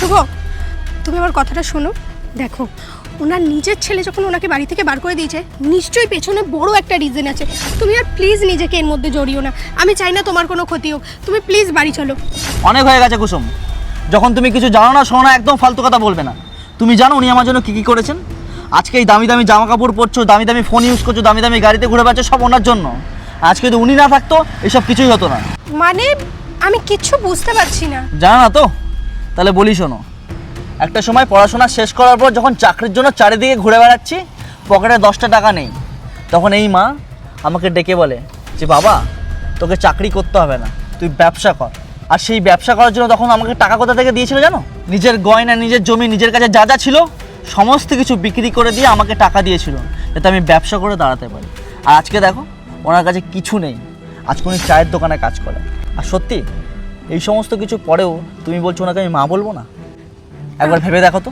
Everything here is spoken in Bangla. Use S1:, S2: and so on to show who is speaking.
S1: শুভ, তুমি আমার কথাটা শোনো। দেখো, ওনার নিজের ছেলে যখন ওনাকে বাড়ি থেকে বার করে দিয়েছে, নিশ্চয়ই পেছনে বড় একটা রিজন আছে। তুমি আর প্লিজ নিজেকে এর মধ্যে জড়িও না। আমি চাই না তোমার কোনো ক্ষতি হোক। তুমি প্লিজ বাড়ি চলো।
S2: অনেক হয়ে গেছে কুসুম, যখন তুমি কিছু জানো না শোনো না, একদম ফালতু কথা বলবে না। তুমি জানো উনি আমার জন্য কী কী করেছেন? আজকে এই দামি দামি জামা কাপড় পরছো, দামি দামি ফোন ইউজ করছো, দামি দামি গাড়িতে ঘুরে বেড়াচ্ছো, সব ওনার জন্য। আজকে যদি উনি না থাকতো এসব কিছুই হতো না।
S1: মানে আমি কিচ্ছু বুঝতে পারছি না।
S2: জানো না তো? তাহলে বলি শোনো। একটা সময় পড়াশোনা শেষ করার পর যখন চাকরির জন্য চারিদিকে ঘুরে বেড়াচ্ছি, পকেটে 10টা টাকা নেই, তখন এই মা আমাকে ডেকে বলে যে বাবা, তোকে চাকরি করতে হবে না, তুই ব্যবসা কর। আর সেই ব্যবসা করার জন্য তখন আমাকে টাকা কোথা থেকে দিয়েছিল জানো? নিজের গয়না, নিজের জমি, নিজের কাছে যা যা ছিল সমস্ত কিছু বিক্রি করে দিয়ে আমাকে টাকা দিয়েছিল, যাতে আমি ব্যবসা করে দাঁড়াতে পারি। আর আজকে দেখো ওনার কাছে কিছু নেই, আজকে উনি চায়ের দোকানে কাজ করে। আর সত্যি এই সমস্ত কিছু পরেও তুমি বলছো ওনাকে আমি মা বলবো না? একবার ভেবে দেখো তো।